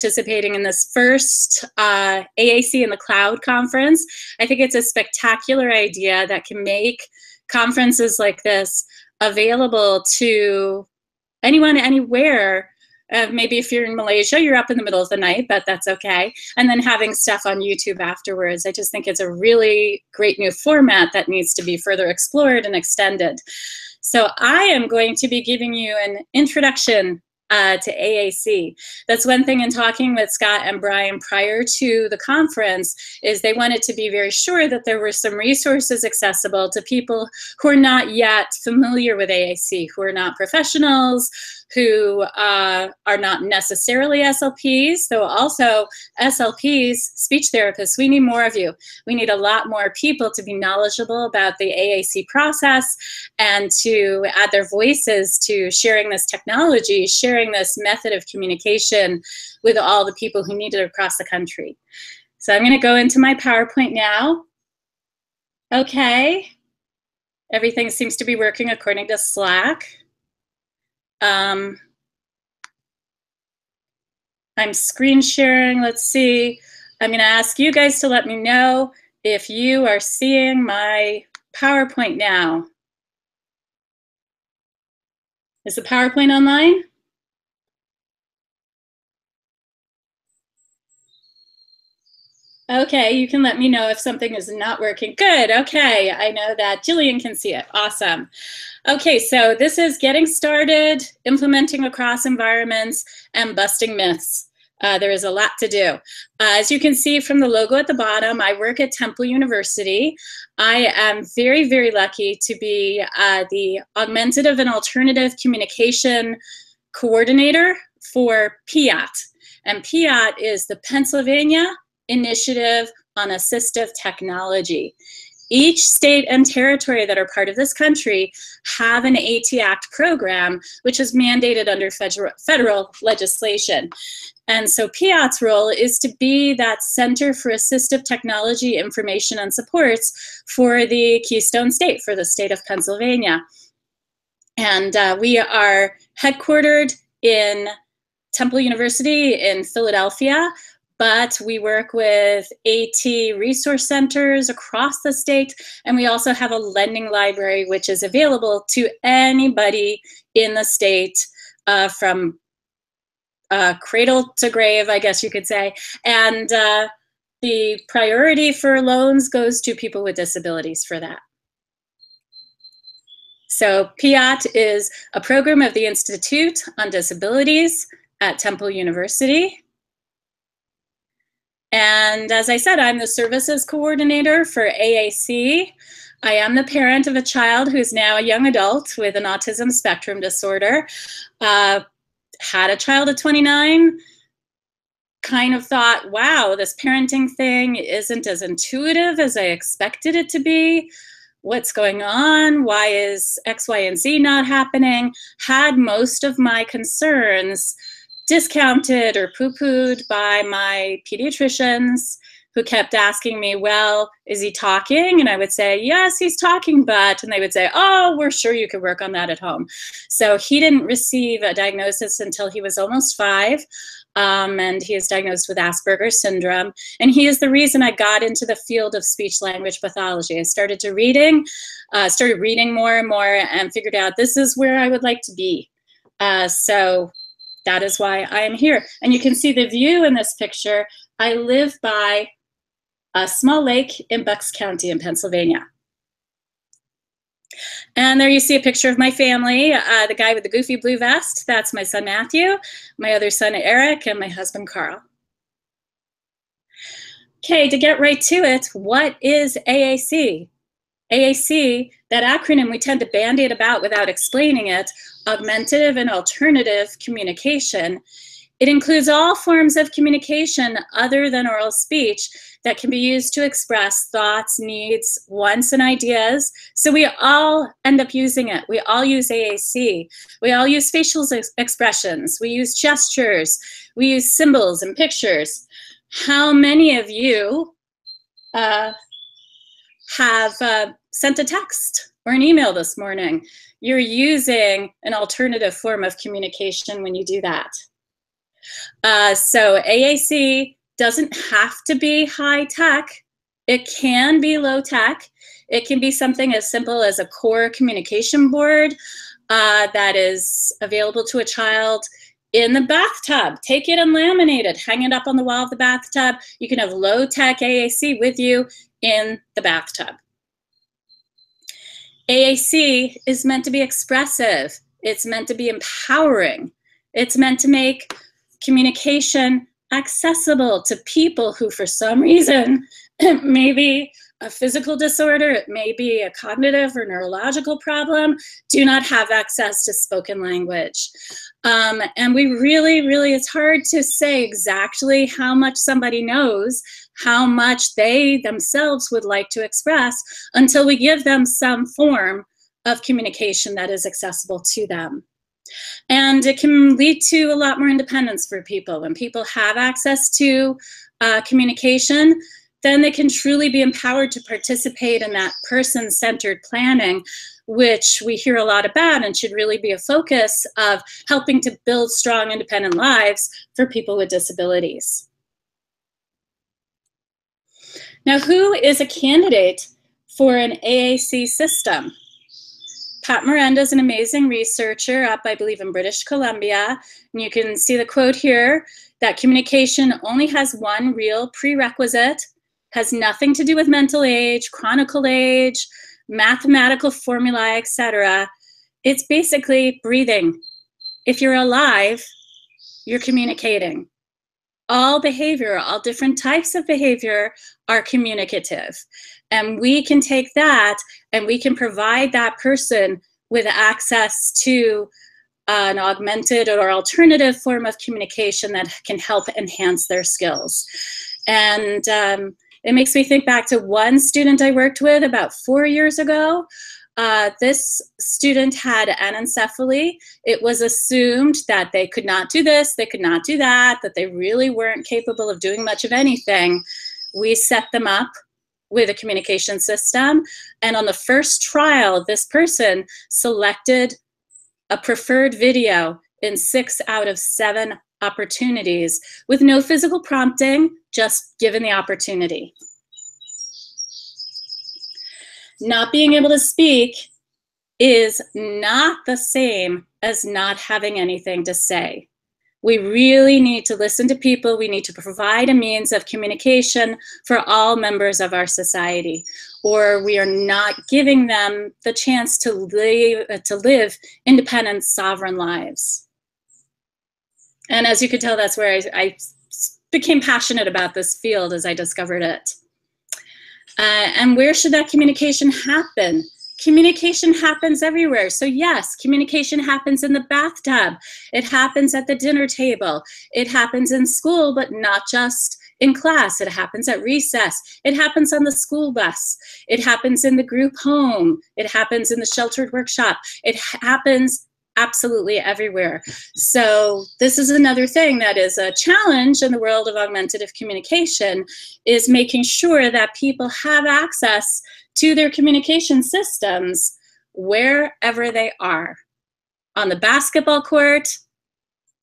participating in this first AAC in the Cloud conference. I think it's a spectacular idea that can make conferences like this available to anyone, anywhere. Maybe if you're in Malaysia, you're up in the middle of the night, but that's okay. And then having stuff on YouTube afterwards. I just think it's a really great new format that needs to be further explored and extended. So I am going to be giving you an introduction to AAC. That's one thing in talking with Scott and Brian prior to the conference, is they wanted to be very sure that there were some resources accessible to people who are not yet familiar with AAC, who are not professionals, who are not necessarily SLPs, though also SLPs, speech therapists, we need more of you. We need a lot more people to be knowledgeable about the AAC process and to add their voices to sharing this technology, sharing this method of communication with all the people who need it across the country. So I'm going to go into my PowerPoint now. Okay. Everything seems to be working according to Slack. I'm screen sharing. Let's see. I'm going to ask you guys to let me know if you are seeing my PowerPoint now. Is the PowerPoint online? Okay, you can let me know if something is not working. Good, okay, I know that Jillian can see it, awesome. Okay, so this is getting started, implementing across environments, and busting myths. There is a lot to do. As you can see from the logo at the bottom, I work at Temple University. I am very, very lucky to be the Augmentative and Alternative Communication Coordinator for PIAT. And PIAT is the Pennsylvania Initiative on Assistive Technology. Each state and territory that are part of this country have an AT Act program, which is mandated under federal legislation. And so PIAT's role is to be that Center for Assistive Technology Information and Supports for the Keystone State, for the state of Pennsylvania. And we are headquartered in Temple University in Philadelphia, but we work with AT resource centers across the state, and we also have a lending library which is available to anybody in the state from cradle to grave, I guess you could say. And the priority for loans goes to people with disabilities for that. So PIAT is a program of the Institute on Disabilities at Temple University. And as I said, I'm the services coordinator for AAC. I am the parent of a child who's now a young adult with an autism spectrum disorder. Had a child at 29, kind of thought, wow, this parenting thing isn't as intuitive as I expected it to be. What's going on? Why is X, Y, and Z not happening? Had most of my concerns discounted or poo-pooed by my pediatricians, who kept asking me, well, is he talking? And I would say, yes, he's talking, but, and they would say, oh, we're sure you could work on that at home. So he didn't receive a diagnosis until he was almost 5. And he is diagnosed with Asperger's syndrome. And he is the reason I got into the field of speech language pathology. I started reading more and more, and figured out this is where I would like to be. So that is why I am here. And you can see the view in this picture. I live by a small lake in Bucks County in Pennsylvania. And there you see a picture of my family. The guy with the goofy blue vest, that's my son Matthew, my other son Eric, and my husband Carl. Okay, to get right to it, what is AAC? AAC, that acronym we tend to bandy about without explaining it, augmentative and alternative communication. It includes all forms of communication other than oral speech that can be used to express thoughts, needs, wants, and ideas. So we all end up using it. We all use AAC. We all use facial expressions. We use gestures. We use symbols and pictures. How many of you have sent a text or an email this morning? You're using an alternative form of communication when you do that. So AAC doesn't have to be high tech. It can be low tech. It can be something as simple as a core communication board that is available to a child in the bathtub. Take it and laminate it, hang it up on the wall of the bathtub. You can have low tech AAC with you in the bathtub. AAC is meant to be expressive. It's meant to be empowering. It's meant to make communication accessible to people who, for some reason, it may be a physical disorder, it may be a cognitive or neurological problem, do not have access to spoken language. And we really, it's hard to say exactly how much somebody knows, how much they themselves would like to express until we give them some form of communication that is accessible to them. And it can lead to a lot more independence for people. When people have access to communication, then they can truly be empowered to participate in that person-centered planning, which we hear a lot about and should really be a focus of helping to build strong, independent lives for people with disabilities. Now, who is a candidate for an AAC system? Pat Miranda is an amazing researcher up, I believe, in British Columbia. And you can see the quote here, that communication only has one real prerequisite, has nothing to do with mental age, chronicle age, mathematical formulae, etc. It's basically breathing. If you're alive, you're communicating. All behavior, all different types of behavior are communicative. And we can take that and we can provide that person with access to an augmented or alternative form of communication that can help enhance their skills. And it makes me think back to one student I worked with about 4 years ago. This student had anencephaly. It was assumed that they could not do this, they could not do that they really weren't capable of doing much of anything. We set them up with a communication system. And on the first trial, this person selected a preferred video in 6 out of 7 opportunities with no physical prompting, just given the opportunity. Not being able to speak is not the same as not having anything to say. We really need to listen to people. We need to provide a means of communication for all members of our society, or we are not giving them the chance to live independent, sovereign lives. And as you can tell, that's where I became passionate about this field as I discovered it. And where should that communication happen? Communication happens everywhere. So yes, communication happens in the bathtub. It happens at the dinner table. It happens in school, but not just in class. It happens at recess. It happens on the school bus. It happens in the group home. It happens in the sheltered workshop. It happens absolutely everywhere. So this is another thing that is a challenge in the world of augmentative communication, is making sure that people have access to their communication systems wherever they are. On the basketball court,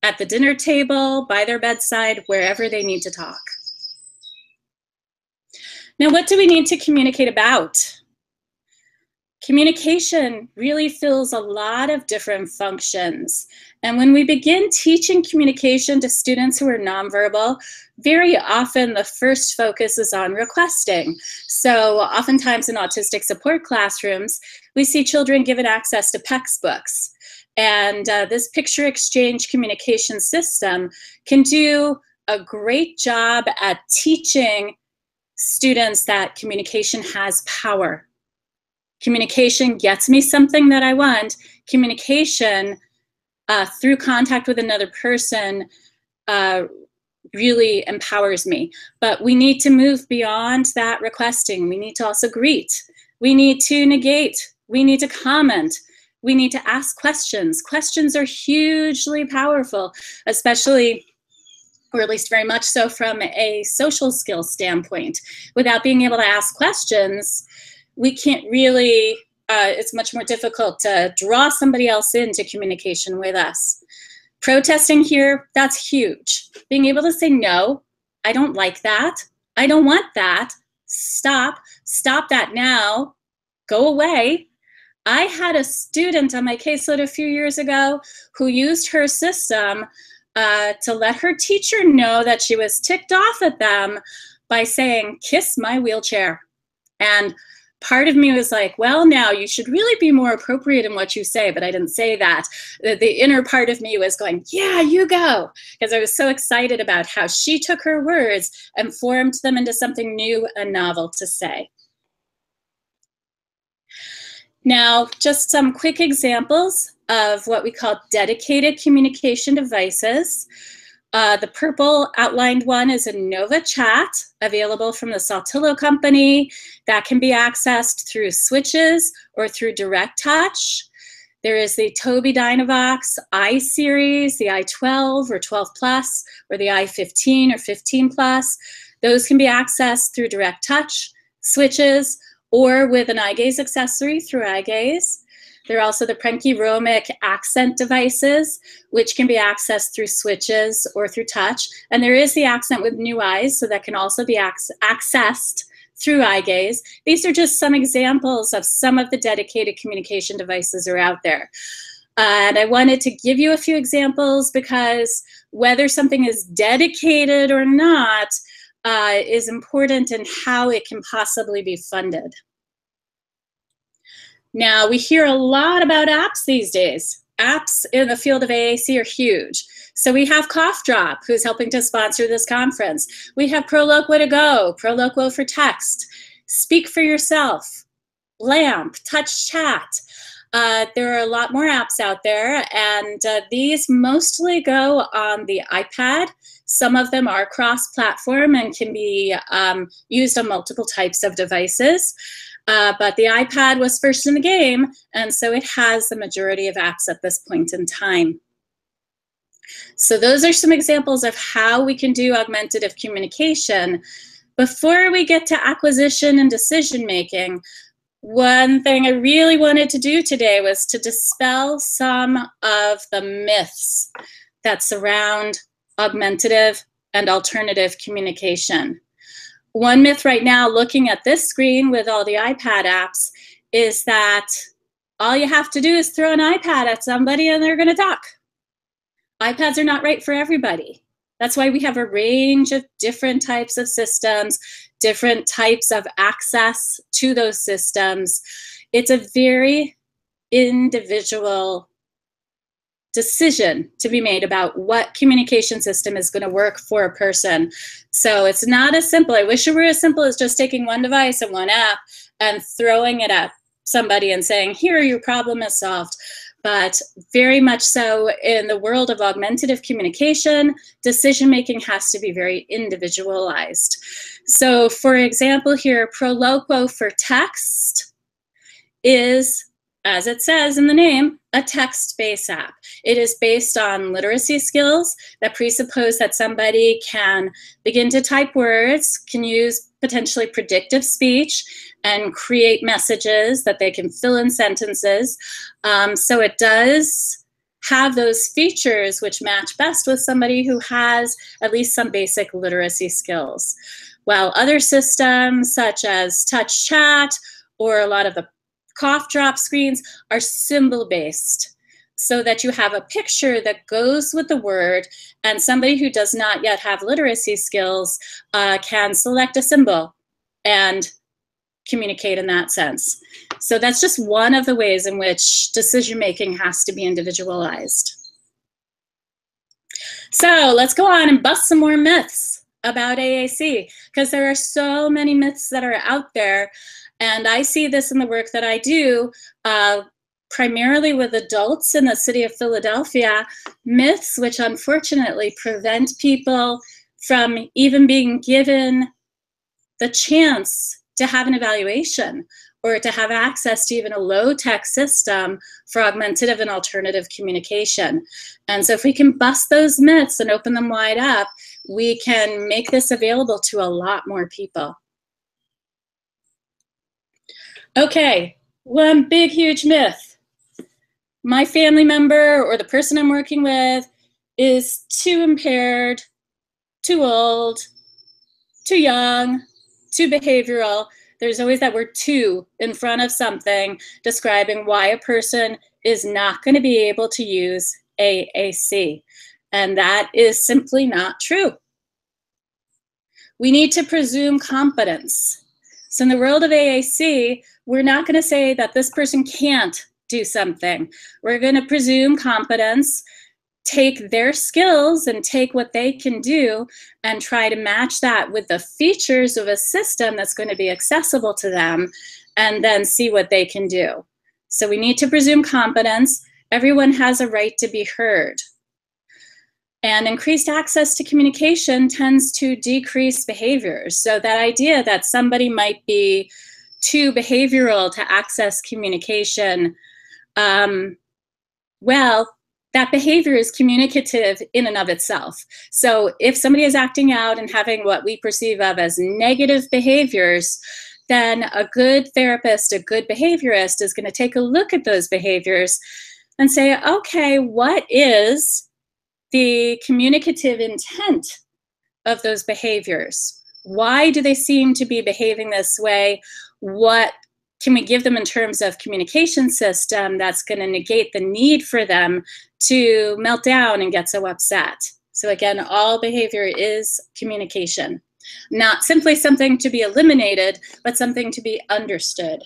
at the dinner table, by their bedside, wherever they need to talk. Now, what do we need to communicate about? Communication really fills a lot of different functions. And when we begin teaching communication to students who are nonverbal, very often the first focus is on requesting. So oftentimes in autistic support classrooms, we see children given access to textbooks. And this picture exchange communication system can do a great job at teaching students that communication has power. Communication gets me something that I want. Communication through contact with another person really empowers me. But we need to move beyond that requesting. We need to also greet. We need to negate. We need to comment. We need to ask questions. Questions are hugely powerful, especially, or at least very much so, from a social skills standpoint. Without being able to ask questions, we can't really, it's much more difficult to draw somebody else into communication with us. Protesting here, that's huge. Being able to say, no, I don't like that. I don't want that. Stop that now. Go away. I had a student on my caseload a few years ago who used her system to let her teacher know that she was ticked off at them by saying, kiss my wheelchair. And part of me was like, well, now you should really be more appropriate in what you say, but I didn't say that. The inner part of me was going, yeah, you go, because I was so excited about how she took her words and formed them into something new and novel to say. Now, just some quick examples of what we call dedicated communication devices. The purple outlined one is a Nova Chat, available from the Saltillo company, that can be accessed through switches or through direct touch. There is the Tobii Dynavox i-Series, the i12 or 12 Plus, or the i15 or 15 Plus. Those can be accessed through direct touch, switches, or with an eye gaze accessory through eye gaze. There are also the Prenke Romic accent devices, which can be accessed through switches or through touch. And there is the accent with new eyes, so that can also be accessed through eye gaze. These are just some examples of some of the dedicated communication devices are out there. And I wanted to give you a few examples because whether something is dedicated or not is important in how it can possibly be funded. Now, we hear a lot about apps these days. Apps in the field of AAC are huge. So we have Cough Drop, who's helping to sponsor this conference. We have Proloquo to Go, Proloquo for text, Speak for Yourself, LAMP, Touch Chat. There are a lot more apps out there, and these mostly go on the iPad. Some of them are cross-platform and can be used on multiple types of devices. But the iPad was first in the game, and so it has the majority of apps at this point in time. So those are some examples of how we can do augmentative communication. Before we get to acquisition and decision-making, one thing I really wanted to do today was to dispel some of the myths that surround augmentative and alternative communication. One myth right now, looking at this screen with all the iPad apps, is that all you have to do is throw an iPad at somebody and they're going to talk. iPads are not right for everybody. That's why we have a range of different types of systems, different types of access to those systems. It's a very individual decision to be made about what communication system is going to work for a person. So it's not as simple. I wish it were as simple as just taking one device and one app and throwing it at somebody and saying, here, your problem is solved. But very much so in the world of augmentative communication, decision-making has to be very individualized. So for example here, Proloquo for text is, as it says in the name, a text-based app. It is based on literacy skills that presuppose that somebody can begin to type words, can use potentially predictive speech, and create messages that they can fill in sentences. So it does have those features which match best with somebody who has at least some basic literacy skills. While other systems such as Touch Chat or a lot of the Cough Drop screens are symbol-based, so that you have a picture that goes with the word, and somebody who does not yet have literacy skills can select a symbol and communicate in that sense. So that's just one of the ways in which decision-making has to be individualized. So let's go on and bust some more myths about AAC, because there are so many myths that are out there. And I see this in the work that I do, primarily with adults in the city of Philadelphia, myths which unfortunately prevent people from even being given the chance to have an evaluation or to have access to even a low-tech system for augmentative and alternative communication. And so if we can bust those myths and open them wide up, we can make this available to a lot more people. Okay, one big, huge myth. My family member or the person I'm working with is too impaired, too old, too young, too behavioral. There's always that word too in front of something describing why a person is not going to be able to use AAC. And that is simply not true. We need to presume competence. So in the world of AAC, we're not going to say that this person can't do something. We're going to presume competence, take their skills and take what they can do and try to match that with the features of a system that's going to be accessible to them, and then see what they can do. So we need to presume competence. Everyone has a right to be heard. And increased access to communication tends to decrease behaviors. So that idea that somebody might be too behavioral to access communication, well, that behavior is communicative in and of itself. So if somebody is acting out and having what we perceive of as negative behaviors, then a good therapist, a good behaviorist is going to take a look at those behaviors and say, okay, what is the communicative intent of those behaviors? Why do they seem to be behaving this way? What can we give them in terms of communication system that's going to negate the need for them to melt down and get so upset? So again, all behavior is communication, not simply something to be eliminated, but something to be understood.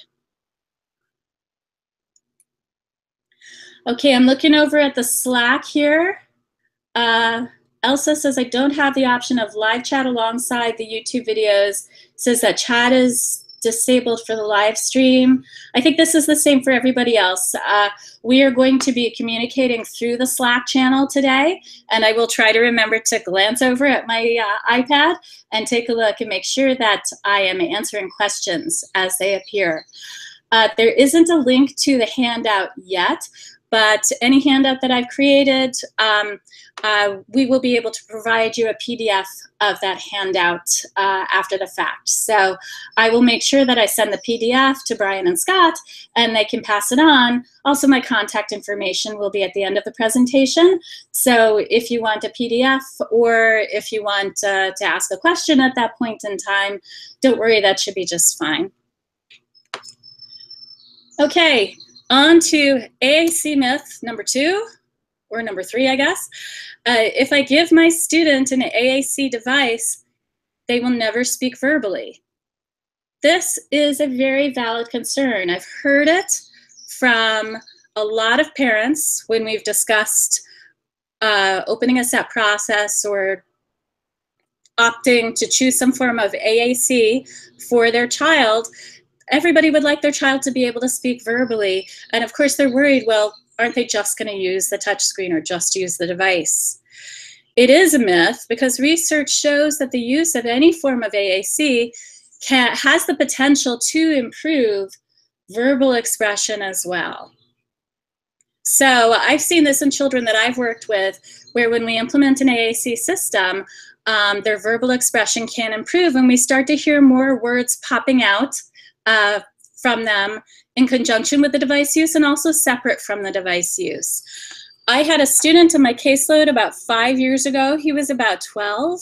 Okay, I'm looking over at the Slack here. Elsa says, I don't have the option of live chat alongside the YouTube videos. Says that chat is disabled for the live stream. I think this is the same for everybody else. We are going to be communicating through the Slack channel today, and I will try to remember to glance over at my iPad and take a look and make sure that I am answering questions as they appear. There isn't a link to the handout yet, but any handout that I've created, we will be able to provide you a PDF of that handout after the fact. So I will make sure that I send the PDF to Brian and Scott, and they can pass it on. Also, my contact information will be at the end of the presentation. So if you want a PDF, or if you want to ask a question at that point in time, don't worry, that should be just fine. Okay, on to AAC myth number 2, or number 3, I guess. If I give my student an AAC device, they will never speak verbally. This is a very valid concern. I've heard it from a lot of parents when we've discussed opening a SET process or opting to choose some form of AAC for their child. Everybody would like their child to be able to speak verbally. And of course they're worried, well, aren't they just going to use the touch screen or just use the device? It is a myth, because research shows that the use of any form of AAC has the potential to improve verbal expression as well. So I've seen this in children that I've worked with, where when we implement an AAC system, their verbal expression can improve, and we start to hear more words popping out from them in conjunction with the device use, and also separate from the device use. I had a student in my caseload about 5 years ago. He was about 12,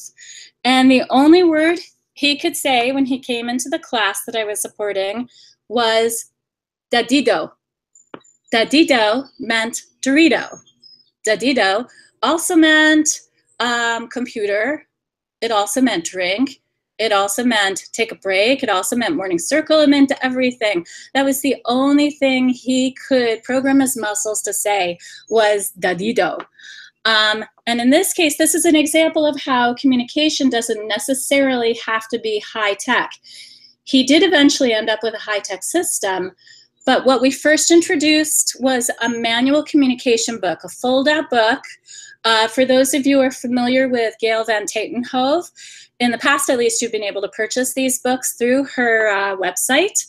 and the only word he could say when he came into the class that I was supporting was dadido. Dadido meant Dorito. Dadido also meant computer. It also meant drink. It also meant take a break. It also meant morning circle. It meant everything. That was the only thing he could program his muscles to say was dadido. And in this case, this is an example of how communication doesn't necessarily have to be high tech. He did eventually end up with a high tech system, but what we first introduced was a manual communication book, a fold-out book. For those of you who are familiar with Gail Van Tatenhove, in the past at least, you've been able to purchase these books through her website.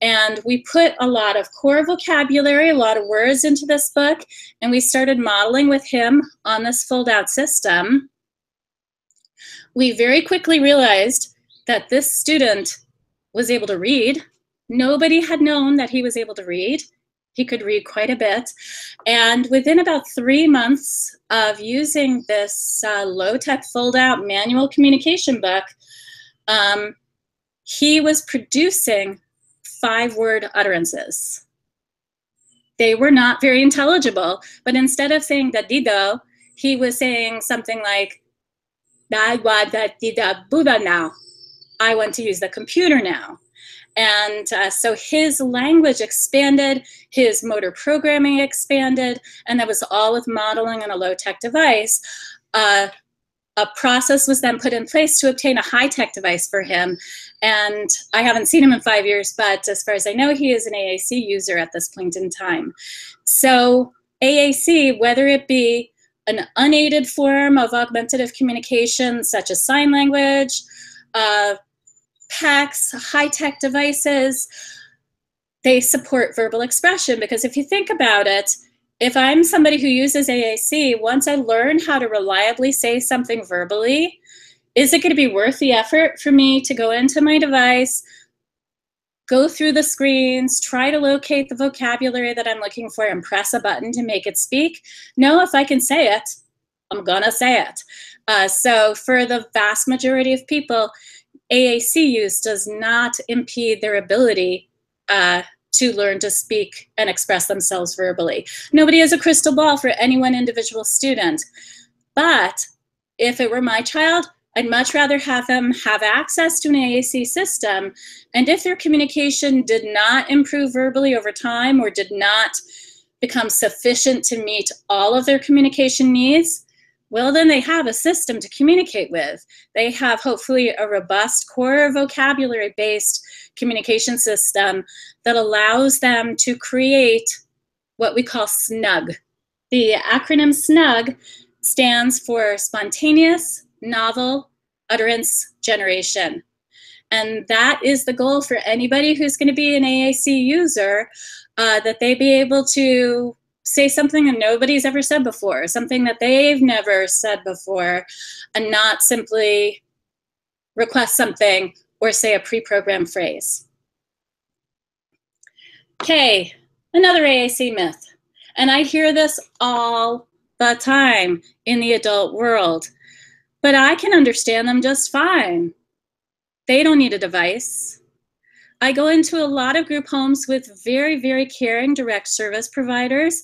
And we put a lot of core vocabulary, a lot of words into this book, and we started modeling with him on this fold-out system. We very quickly realized that this student was able to read. Nobody had known that he was able to read. He could read quite a bit. And within about 3 months of using this low-tech fold-out manual communication book, he was producing 5-word utterances. They were not very intelligible, but instead of saying dadido, he was saying something like, I want that Buddha now. I want to use the computer now. And so his language expanded, his motor programming expanded, and that was all with modeling on a low-tech device. A process was then put in place to obtain a high-tech device for him. And I haven't seen him in 5 years, but as far as I know, he is an AAC user at this point in time. So AAC, whether it be an unaided form of augmentative communication, such as sign language, PACs, high-tech devices, they support verbal expression. Because if you think about it, if I'm somebody who uses AAC, once I learn how to reliably say something verbally, is it going to be worth the effort for me to go into my device, go through the screens, try to locate the vocabulary that I'm looking for, and press a button to make it speak? No, if I can say it, I'm gonna say it. So for the vast majority of people, AAC use does not impede their ability to learn to speak and express themselves verbally. Nobody has a crystal ball for any one individual student. But if it were my child, I'd much rather have them have access to an AAC system. And if their communication did not improve verbally over time or did not become sufficient to meet all of their communication needs, well, then they have a system to communicate with. They have hopefully a robust core vocabulary-based communication system that allows them to create what we call SNUG. The acronym SNUG stands for Spontaneous Novel Utterance Generation. And that is the goal for anybody who's going to be an AAC user, that they be able to say something that nobody's ever said before, something that they've never said before, and not simply request something or say a pre-programmed phrase. Okay, another AAC myth. And I hear this all the time in the adult world, but I can understand them just fine. They don't need a device. I go into a lot of group homes with very, very caring direct service providers.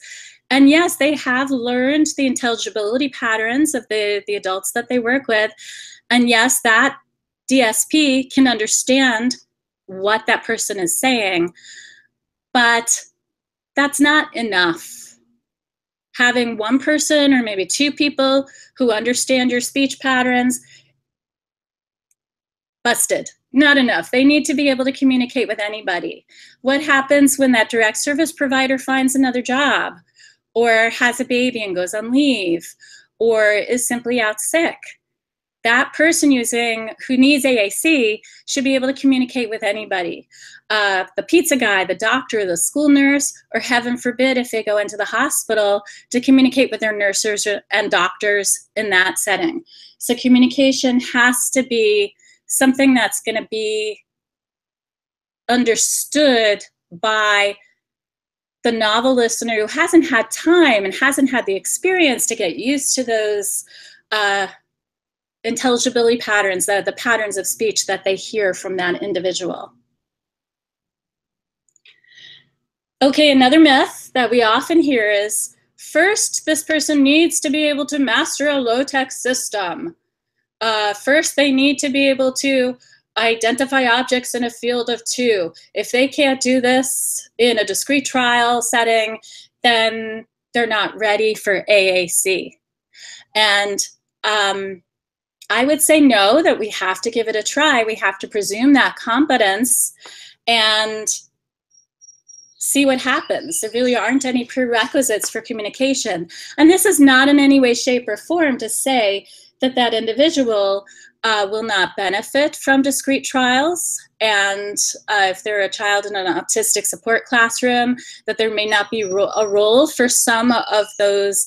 And yes, they have learned the intelligibility patterns of the adults that they work with. And yes, that DSP can understand what that person is saying, but that's not enough. Having one person or maybe two people who understand your speech patterns, busted. Not enough. They need to be able to communicate with anybody. What happens when that direct service provider finds another job, or has a baby and goes on leave, or is simply out sick? That person who needs AAC should be able to communicate with anybody. The pizza guy, the doctor, the school nurse, or heaven forbid if they go into the hospital, to communicate with their nurses and doctors in that setting. So communication has to be something that's going to be understood by the novel listener who hasn't had time and hasn't had the experience to get used to those intelligibility patterns, the patterns of speech that they hear from that individual. Okay, another myth that we often hear is, first, this person needs to be able to master a low-tech system. First, they need to be able to identify objects in a field of 2. If they can't do this in a discrete trial setting, then they're not ready for AAC. And I would say no, that we have to give it a try. We have to presume that competence and see what happens. There really aren't any prerequisites for communication. And this is not in any way, shape, or form to say that that individual will not benefit from discrete trials. And if they're a child in an autistic support classroom, that there may not be a role for some of those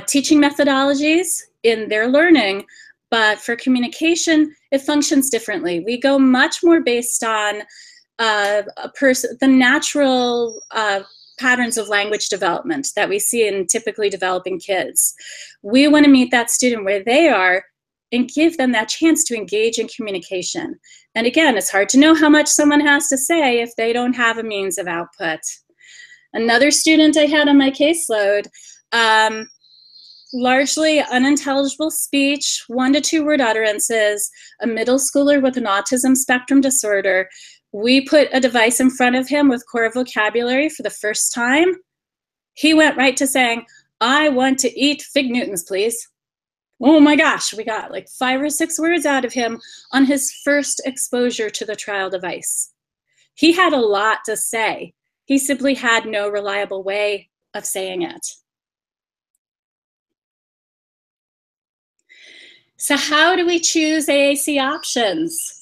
teaching methodologies in their learning. But for communication, it functions differently. We go much more based on the natural patterns of language development that we see in typically developing kids. We want to meet that student where they are and give them that chance to engage in communication. And again, it's hard to know how much someone has to say if they don't have a means of output. Another student I had on my caseload, largely unintelligible speech, 1 to 2 word utterances, a middle schooler with an autism spectrum disorder. We put a device in front of him with core vocabulary for the first time. He went right to saying, "I want to eat fig Newtons, please." Oh my gosh, we got like 5 or 6 words out of him on his first exposure to the trial device. He had a lot to say. He simply had no reliable way of saying it. So how do we choose AAC options?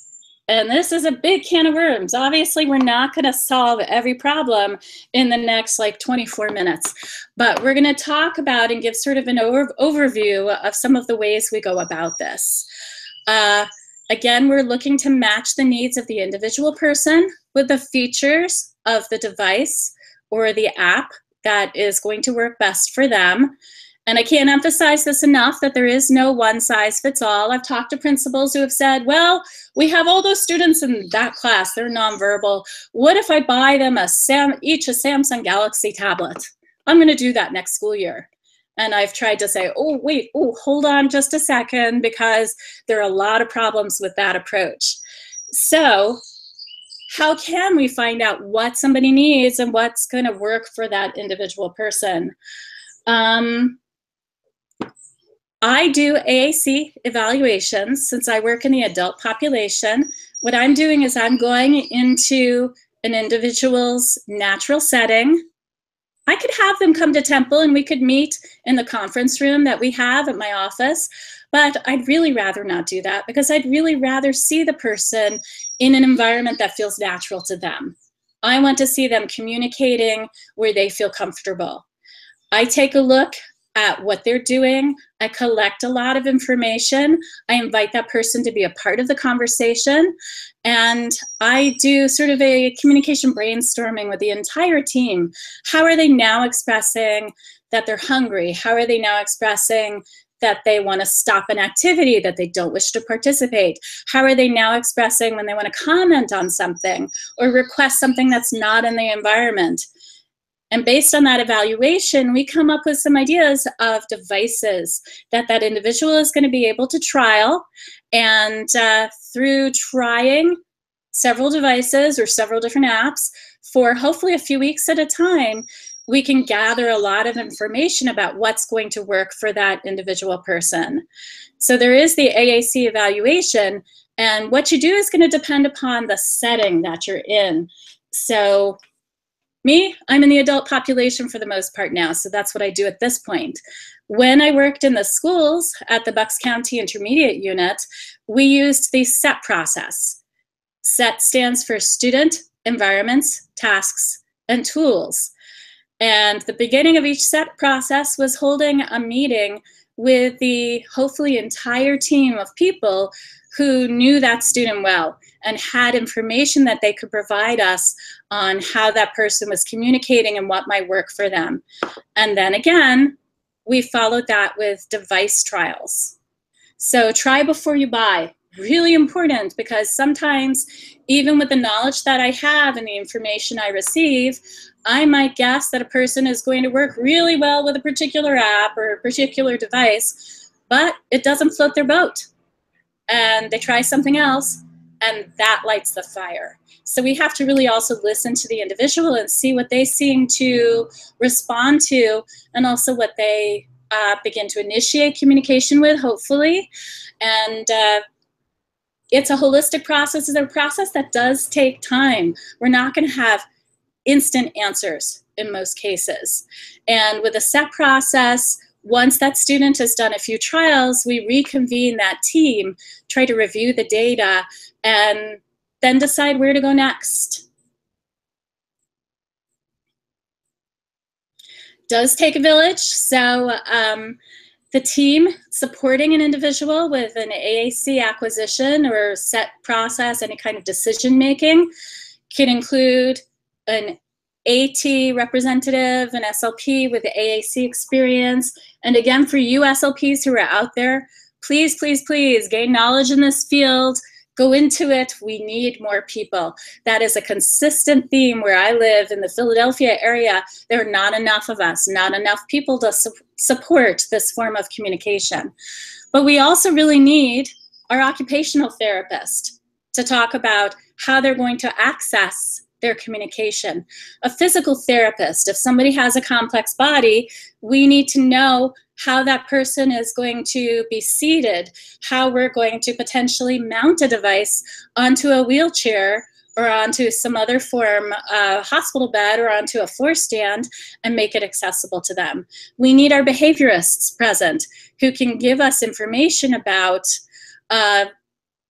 And this is a big can of worms. Obviously, we're not going to solve every problem in the next like 24 minutes, but we're going to talk about and give sort of an overview of some of the ways we go about this. Again, we're looking to match the needs of the individual person with the features of the device or the app that is going to work best for them. And I can't emphasize this enough that there is no one size fits all. I've talked to principals who have said, well, we have all those students in that class, they're nonverbal. What if I buy them each a Samsung Galaxy tablet? I'm going to do that next school year. And I've tried to say, oh, wait, oh, hold on just a second, because there are a lot of problems with that approach. So how can we find out what somebody needs and what's going to work for that individual person? I do AAC evaluations since I work in the adult population. What I'm doing is I'm going into an individual's natural setting. I could have them come to Temple and we could meet in the conference room that we have at my office, but I'd really rather not do that because I'd really rather see the person in an environment that feels natural to them. I want to see them communicating where they feel comfortable. I take a look at what they're doing. I collect a lot of information. I invite that person to be a part of the conversation. And I do sort of a communication brainstorming with the entire team. How are they now expressing that they're hungry? How are they now expressing that they want to stop an activity, that they don't wish to participate? How are they now expressing when they want to comment on something or request something that's not in the environment? And based on that evaluation, we come up with some ideas of devices that that individual is going to be able to trial. And through trying several devices or several different apps for hopefully a few weeks at a time, we can gather a lot of information about what's going to work for that individual person. So there is the AAC evaluation, and what you do is going to depend upon the setting that you're in. So me, I'm in the adult population for the most part now, so that's what I do at this point. When I worked in the schools at the Bucks County Intermediate Unit, we used the SET process. SET stands for Student, Environments, Tasks, and Tools. And the beginning of each SET process was holding a meeting with the hopefully entire team of people who knew that student well and had information that they could provide us on how that person was communicating and what might work for them. And then again, we followed that with device trials. So try before you buy. Really important, because sometimes even with the knowledge that I have and the information I receive, I might guess that a person is going to work really well with a particular app or a particular device, but it doesn't float their boat. And they try something else, and that lights the fire. So we have to really also listen to the individual and see what they seem to respond to, and also what they begin to initiate communication with, hopefully. And it's a holistic process. It's a process that does take time. We're not going to have instant answers in most cases. And with a SET process, once that student has done a few trials, we reconvene that team, try to review the data, and then decide where to go next. Does take a village. So the team supporting an individual with an AAC acquisition or SET process, any kind of decision making, can include an AT representative, an SLP with the AAC experience. And again, for you SLPs who are out there, please, please, please gain knowledge in this field. Go into it. We need more people. That is a consistent theme where I live in the Philadelphia area. There are not enough of us, not enough people to support this form of communication. But we also really need our occupational therapist to talk about how they're going to access their communication. A physical therapist, if somebody has a complex body, we need to know how that person is going to be seated, how we're going to potentially mount a device onto a wheelchair or onto some other form, a hospital bed or onto a floor stand, and make it accessible to them. We need our behaviorists present who can give us information about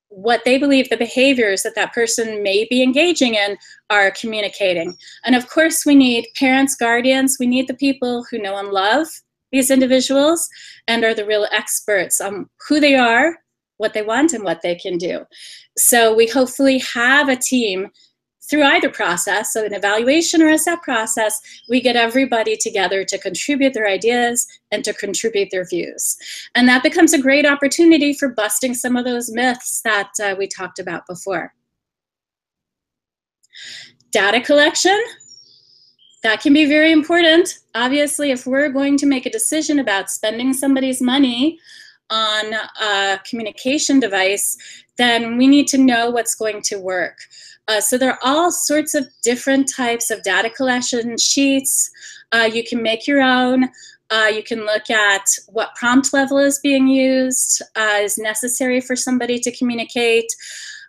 what they believe the behaviors that that person may be engaging in are communicating. And of course, we need parents, guardians, we need the people who know and love these individuals and are the real experts on who they are, what they want, and what they can do. So we hopefully have a team through either process, so an evaluation or a set process, we get everybody together to contribute their ideas and to contribute their views. And that becomes a great opportunity for busting some of those myths that we talked about before. Data collection, that can be very important. Obviously, if we're going to make a decision about spending somebody's money on a communication device, then we need to know what's going to work. So there are all sorts of different types of data collection sheets. You can make your own. You can look at what prompt level is being used, is necessary for somebody to communicate,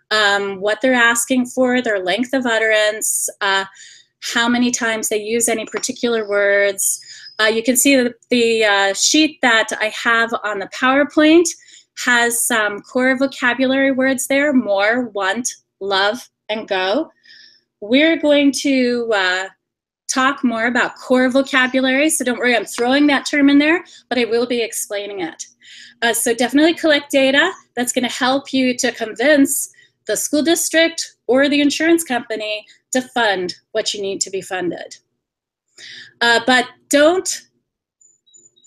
what they're asking for, their length of utterance, how many times they use any particular words. You can see that the sheet that I have on the PowerPoint has some core vocabulary words there: more, want, love, and go. We're going to talk more about core vocabulary, so don't worry, I'm throwing that term in there, but I will be explaining it. So definitely collect data. That's going to help you to convince the school district or the insurance company to fund what you need to be funded. But don't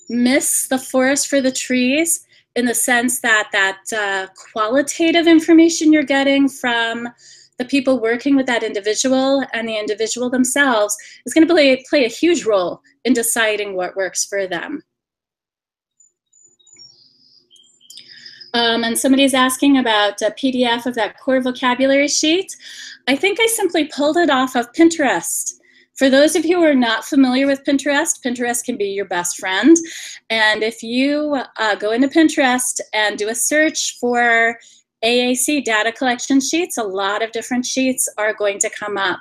miss the forest for the trees in the sense that that qualitative information you're getting from the people working with that individual and the individual themselves is going to play a huge role in deciding what works for them. And somebody's asking about a PDF of that core vocabulary sheet. I think I simply pulled it off of Pinterest. For those of you who are not familiar with Pinterest, Pinterest can be your best friend. And if you go into Pinterest and do a search for AAC data collection sheets, a lot of different sheets are going to come up.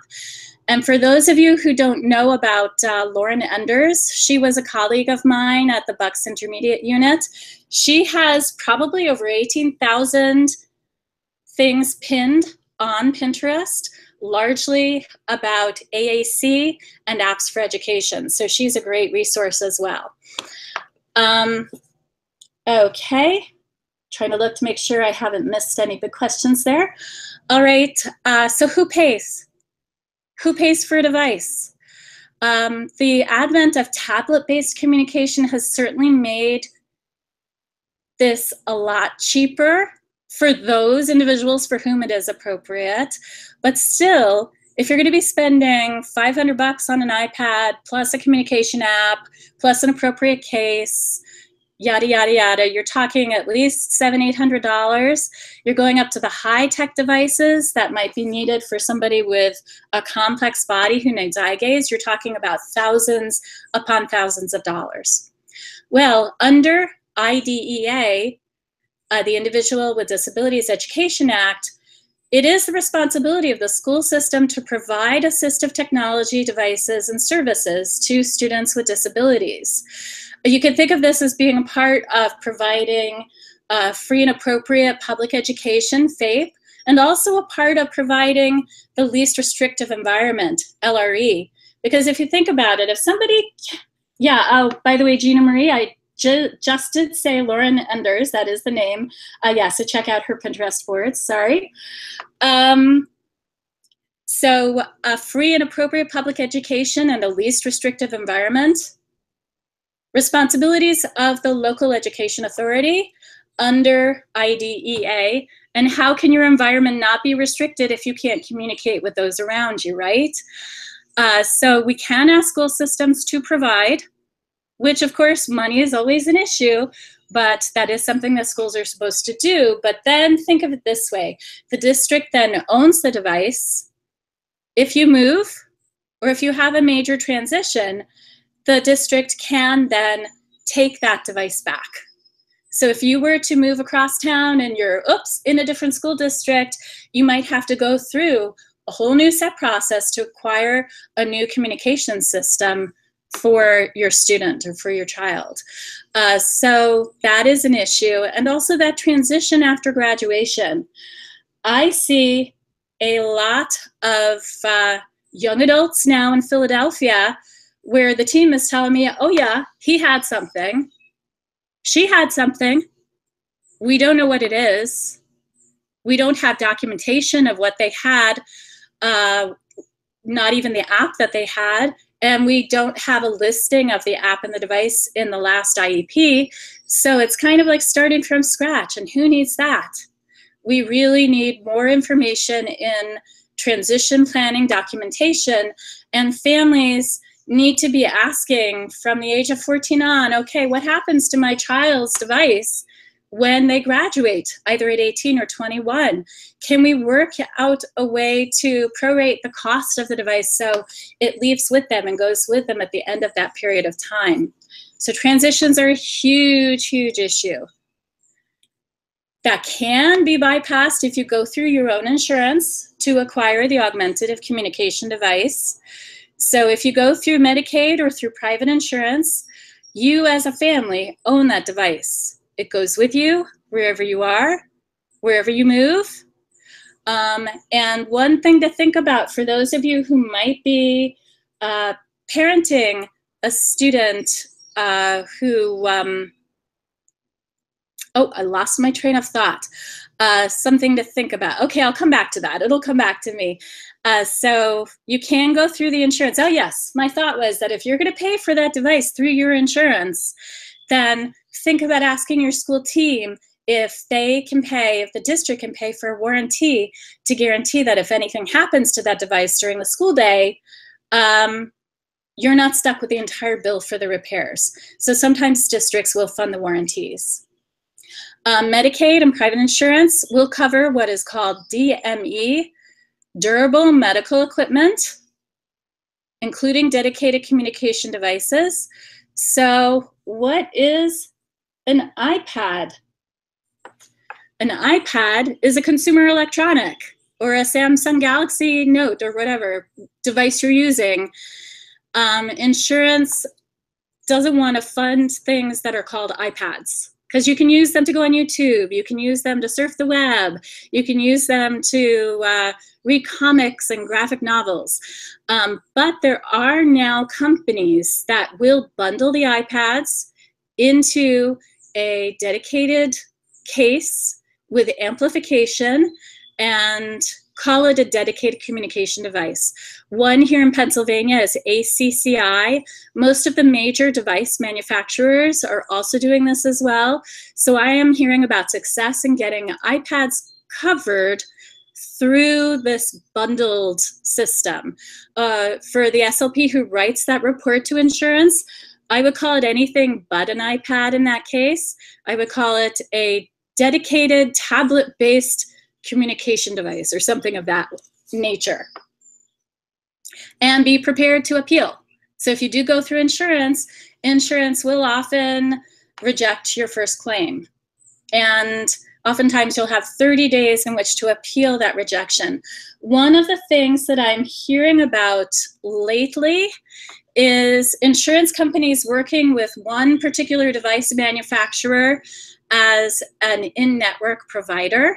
And for those of you who don't know about Lauren Enders, she was a colleague of mine at the Bucks Intermediate Unit. She has probably over 18,000 things pinned on Pinterest, largely about AAC and apps for education. So she's a great resource as well. Okay. Trying to look to make sure I haven't missed any big questions there. All right, so who pays? Who pays for a device? The advent of tablet-based communication has certainly made this a lot cheaper for those individuals for whom it is appropriate. But still, if you're going to be spending $500 on an iPad, plus a communication app, plus an appropriate case, yada, yada, yada, you're talking at least $700, $800. You're going up to the high-tech devices that might be needed for somebody with a complex body who needs eye gaze. You're talking about thousands upon thousands of dollars. Well, under IDEA, the Individual with Disabilities Education Act, it is the responsibility of the school system to provide assistive technology devices and services to students with disabilities. You can think of this as being a part of providing free and appropriate public education, FAPE, and also a part of providing the least restrictive environment, LRE. Because if you think about it, if somebody, yeah, oh, by the way, Gina Marie, I just did say Lauren Enders, that is the name. Yeah, so check out her Pinterest boards, sorry. So a free and appropriate public education and a least restrictive environment. Responsibilities of the local education authority under IDEA, and how can your environment not be restricted if you can't communicate with those around you, right? So we can ask school systems to provide, which of course money is always an issue, but that is something that schools are supposed to do. But then think of it this way. The district then owns the device. If you move, or if you have a major transition, the district can then take that device back. So if you were to move across town and you're, in a different school district, you might have to go through a whole new set process to acquire a new communication system for your student or for your child. So that is an issue. And also that transition after graduation. I see a lot of young adults now in Philadelphia where the team is telling me, oh yeah, he had something, she had something, we don't know what it is, we don't have documentation of what they had, not even the app that they had, and we don't have a listing of the app and the device in the last IEP, so it's kind of like starting from scratch, and who needs that? We really need more information in transition planning documentation, and families need to be asking from the age of 14 on, okay, what happens to my child's device when they graduate, either at 18 or 21? Can we work out a way to prorate the cost of the device so it leaves with them and goes with them at the end of that period of time? So transitions are a huge, huge issue. That can be bypassed if you go through your own insurance to acquire the augmentative communication device. So if you go through Medicaid or through private insurance, you as a family own that device. It goes with you wherever you are, wherever you move. And one thing to think about for those of you who might be parenting a student who, I lost my train of thought. Something to think about. Okay, I'll come back to that. It'll come back to me. So you can go through the insurance. Oh yes, my thought was that if you're going to pay for that device through your insurance, then think about asking your school team if they can pay, if the district can pay for a warranty to guarantee that if anything happens to that device during the school day, you're not stuck with the entire bill for the repairs. So sometimes districts will fund the warranties. Medicaid and private insurance will cover what is called DME, durable medical equipment, including dedicated communication devices. So what is an iPad? An iPad is a consumer electronic, or a Samsung Galaxy Note or whatever device you're using. Insurance doesn't want to fund things that are called iPads, because you can use them to go on YouTube, you can use them to surf the web, you can use them to read comics and graphic novels. But there are now companies that will bundle the iPads into a dedicated case with amplification and call it a dedicated communication device. One here in Pennsylvania is ACCI. Most of the major device manufacturers are also doing this as well. So I am hearing about success in getting iPads covered through this bundled system. For the SLP who writes that report to insurance, I would call it anything but an iPad in that case. I would call it a dedicated tablet-based communication device or something of that nature. And be prepared to appeal. So if you do go through insurance, insurance will often reject your first claim. And oftentimes you'll have 30 days in which to appeal that rejection. One of the things that I'm hearing about lately is insurance companies working with one particular device manufacturer as an in-network provider.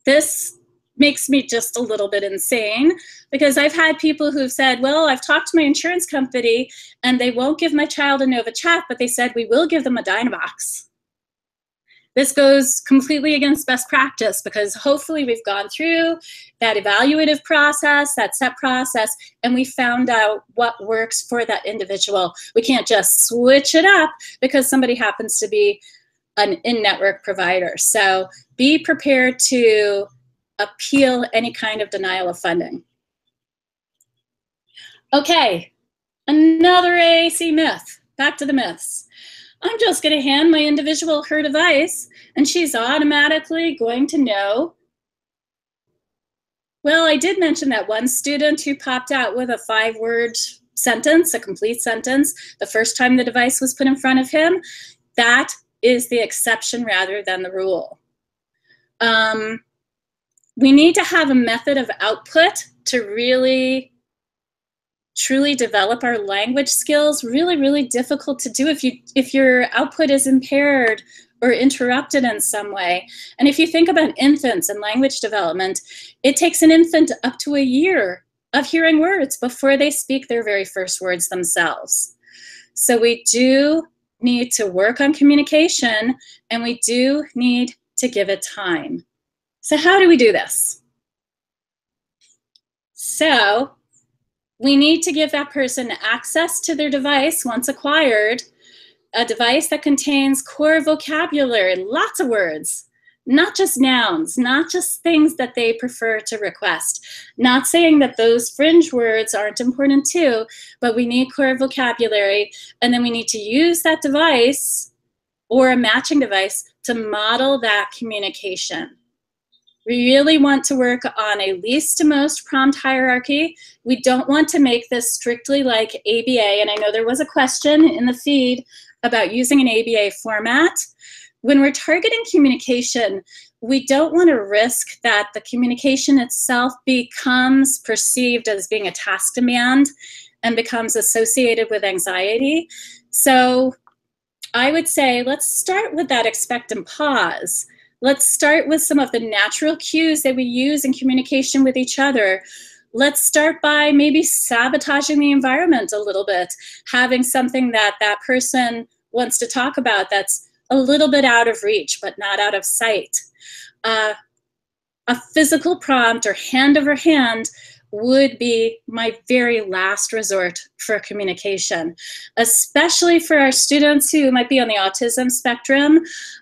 This makes me just a little bit insane, because I've had people who've said, well, I've talked to my insurance company and they won't give my child a Nova Chat, but they said we will give them a Dynavox. This goes completely against best practice because hopefully we've gone through that evaluative process, that set process, and we found out what works for that individual. We can't just switch it up because somebody happens to be an in-network provider. So be prepared to appeal any kind of denial of funding. Okay, another AAC myth. Back to the myths. I'm just going to hand my individual her device, and she's automatically going to know. Well, I did mention that one student who popped out with a 5-word sentence, a complete sentence, the first time the device was put in front of him. That is the exception rather than the rule. We need to have a method of output to really truly develop our language skills. Really difficult to do if your output is impaired or interrupted in some way. And if you think about infants and language development, it takes an infant up to a year of hearing words before they speak their very first words themselves. So we do need to work on communication, and we do need to give it time. So how do we do this? So we need to give that person access to their device once acquired, a device that contains core vocabulary, lots of words, not just nouns, not just things that they prefer to request. Not saying that those fringe words aren't important too, but we need core vocabulary, and then we need to use that device or a matching device to model that communication. We really want to work on a least to most prompt hierarchy. We don't want to make this strictly like ABA, and I know there was a question in the feed about using an ABA format. When we're targeting communication, we don't want to risk that the communication itself becomes perceived as being a task demand and becomes associated with anxiety. So I would say let's start with that expect and pause. Let's start with some of the natural cues that we use in communication with each other. Let's start by maybe sabotaging the environment a little bit, having something that that person wants to talk about that's a little bit out of reach, but not out of sight. A physical prompt or hand over hand would be my very last resort for communication, especially for our students who might be on the autism spectrum.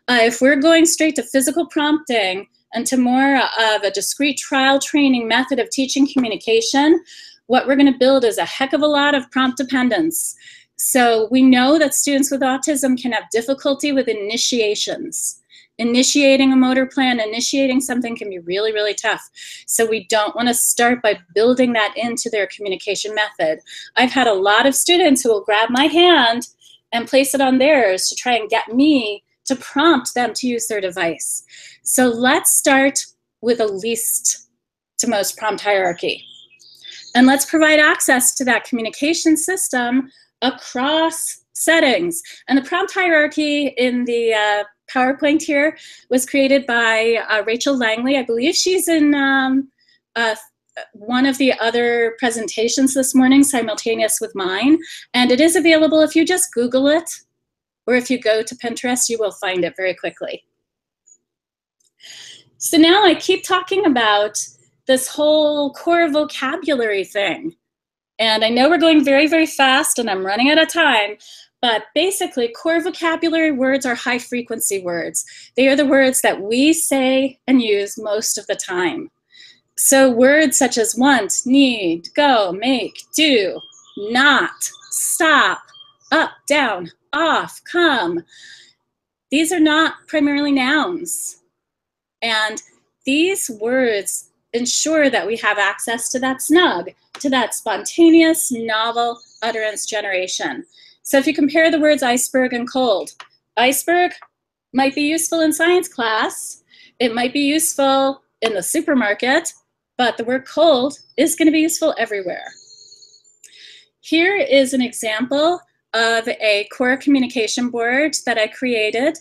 If we're going straight to physical prompting and to more of a discrete trial training method of teaching communication, what we're going to build is a heck of a lot of prompt dependence. So we know that students with autism can have difficulty with initiations. Initiating a motor plan, initiating something can be really tough. So we don't want to start by building that into their communication method. I've had a lot of students who will grab my hand and place it on theirs to try and get me to prompt them to use their device. So let's start with a least to most prompt hierarchy. And let's provide access to that communication system across settings. And the prompt hierarchy in the PowerPoint here was created by Rachel Langley. I believe she's in one of the other presentations this morning, simultaneous with mine. And it is available if you just Google it, or if you go to Pinterest, you will find it very quickly. So now I keep talking about this whole core vocabulary thing. And I know we're going very fast and I'm running out of time, but basically core vocabulary words are high frequency words. They are the words that we say and use most of the time. So words such as want, need, go, make, do, not, stop, up, down, off, come. These are not primarily nouns. And these words ensure that we have access to that snug, to that spontaneous, novel utterance generation. So if you compare the words iceberg and cold, iceberg might be useful in science class, it might be useful in the supermarket, but the word cold is going to be useful everywhere. Here is an example of a core communication board that I created.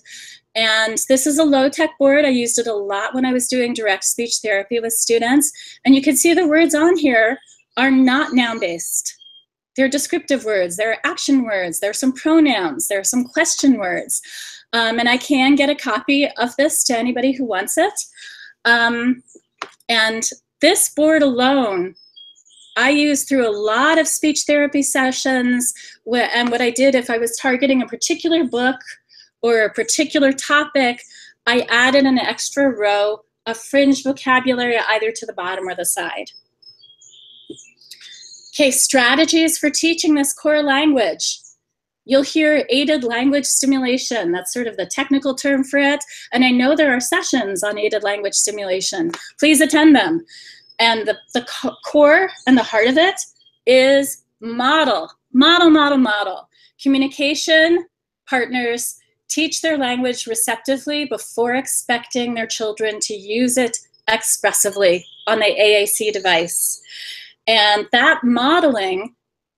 And this is a low-tech board. I used it a lot when I was doing direct speech therapy with students. And you can see the words on here are not noun-based. There are descriptive words, there are action words, there are some pronouns, there are some question words. And I can get a copy of this to anybody who wants it. And this board alone, I use through a lot of speech therapy sessions. And what I did, if I was targeting a particular book or a particular topic, I added an extra row of fringe vocabulary either to the bottom or the side. Okay, strategies for teaching this core language. You'll hear aided language stimulation. That's sort of the technical term for it. And I know there are sessions on aided language stimulation. Please attend them. And the core and the heart of it is model. Communication partners teach their language receptively before expecting their children to use it expressively on the AAC device. And that modeling,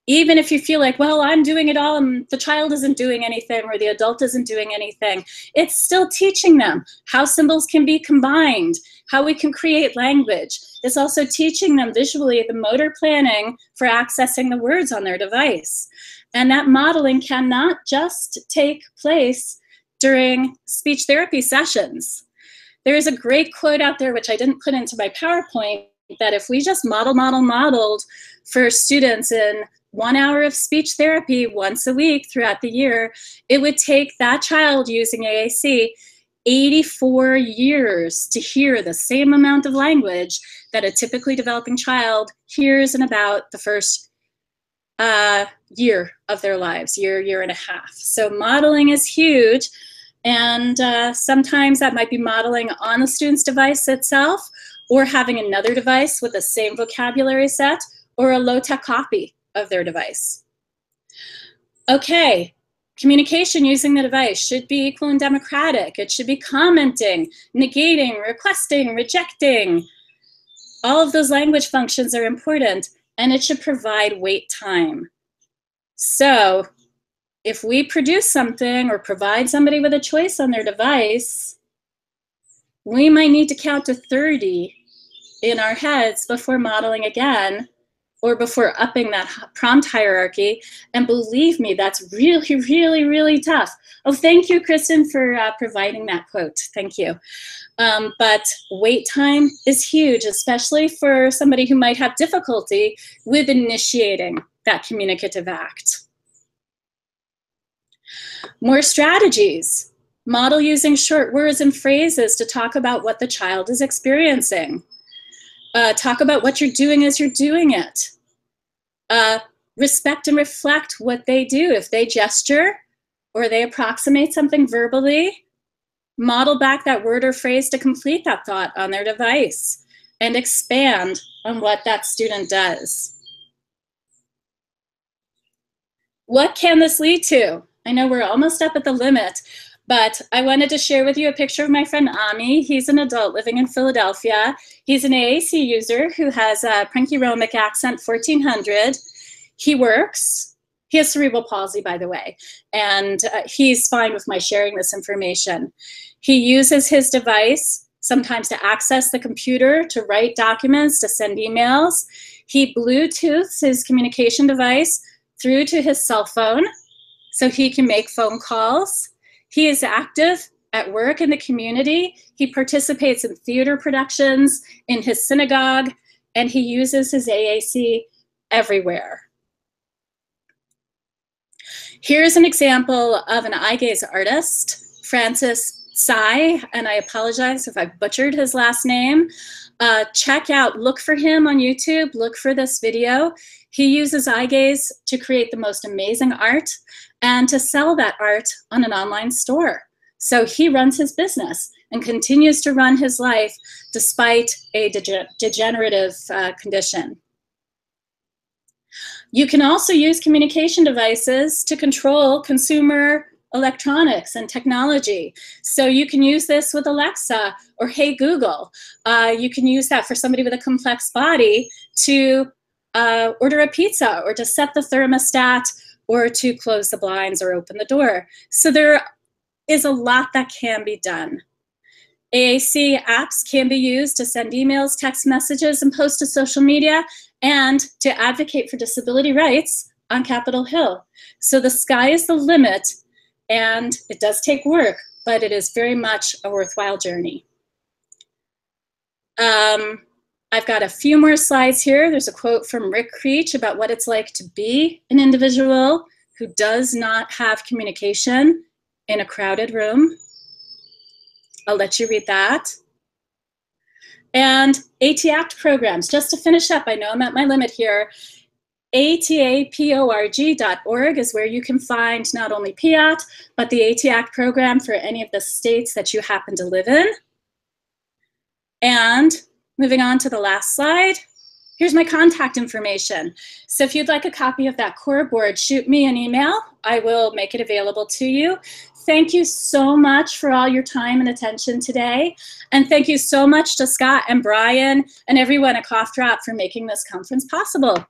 even if you feel like, well, I'm doing it all and the child isn't doing anything or the adult isn't doing anything, it's still teaching them how symbols can be combined, how we can create language. It's also teaching them visually the motor planning for accessing the words on their device. And that modeling cannot just take place during speech therapy sessions. There is a great quote out there, which I didn't put into my PowerPoint, that if we just modeled for students in 1 hour of speech therapy once a week throughout the year, it would take that child using AAC 84 years to hear the same amount of language that a typically developing child hears in about the first year of their lives, year and a half. So modeling is huge. And sometimes that might be modeling on the student's device itself, or having another device with the same vocabulary set, or a low-tech copy of their device. Okay, communication using the device should be equal and democratic. It should be commenting, negating, requesting, rejecting. All of those language functions are important, and it should provide wait time. So if we produce something or provide somebody with a choice on their device, we might need to count to 30 in our heads before modeling again, or before upping that prompt hierarchy. And believe me, that's really tough. Oh, thank you, Kristen, for providing that quote. Thank you. But wait time is huge, especially for somebody who might have difficulty with initiating that communicative act. More strategies. Model using short words and phrases to talk about what the child is experiencing. Talk about what you're doing as you're doing it. Respect and reflect what they do. If they gesture or they approximate something verbally, model back that word or phrase to complete that thought on their device and expand on what that student does. What can this lead to? I know we're almost up at the limit, but I wanted to share with you a picture of my friend Ami. He's an adult living in Philadelphia. He's an AAC user who has a Prenki-Romic accent 1400. He works. He has cerebral palsy, by the way, and he's fine with my sharing this information. He uses his device sometimes to access the computer, to write documents, to send emails. He Bluetooths his communication device through to his cell phone so he can make phone calls. He is active at work in the community. He participates in theater productions in his synagogue, and he uses his AAC everywhere. Here's an example of an eye gaze artist, Francis Tsai, and I apologize if I butchered his last name. Check out, look for him on YouTube, look for this video. He uses eye gaze to create the most amazing art and to sell that art on an online store. So he runs his business and continues to run his life despite a degenerative condition. You can also use communication devices to control consumer electronics and technology. So you can use this with Alexa or Hey Google. You can use that for somebody with a complex body to order a pizza or to set the thermostat or to close the blinds or open the door. So there is a lot that can be done. AAC apps can be used to send emails, text messages, and post to social media, and to advocate for disability rights on Capitol Hill. So the sky is the limit, and it does take work, but it is very much a worthwhile journey. I've got a few more slides here. There's a quote from Rick Creech about what it's like to be an individual who does not have communication in a crowded room. I'll let you read that. And AT Act programs, just to finish up, I know I'm at my limit here. ataporg.org is where you can find not only PIAT, but the AT Act program for any of the states that you happen to live in. And moving on to the last slide, here's my contact information. So if you'd like a copy of that core board, shoot me an email. I will make it available to you. Thank you so much for all your time and attention today. And thank you so much to Scott and Brian and everyone at Cough Drop for making this conference possible.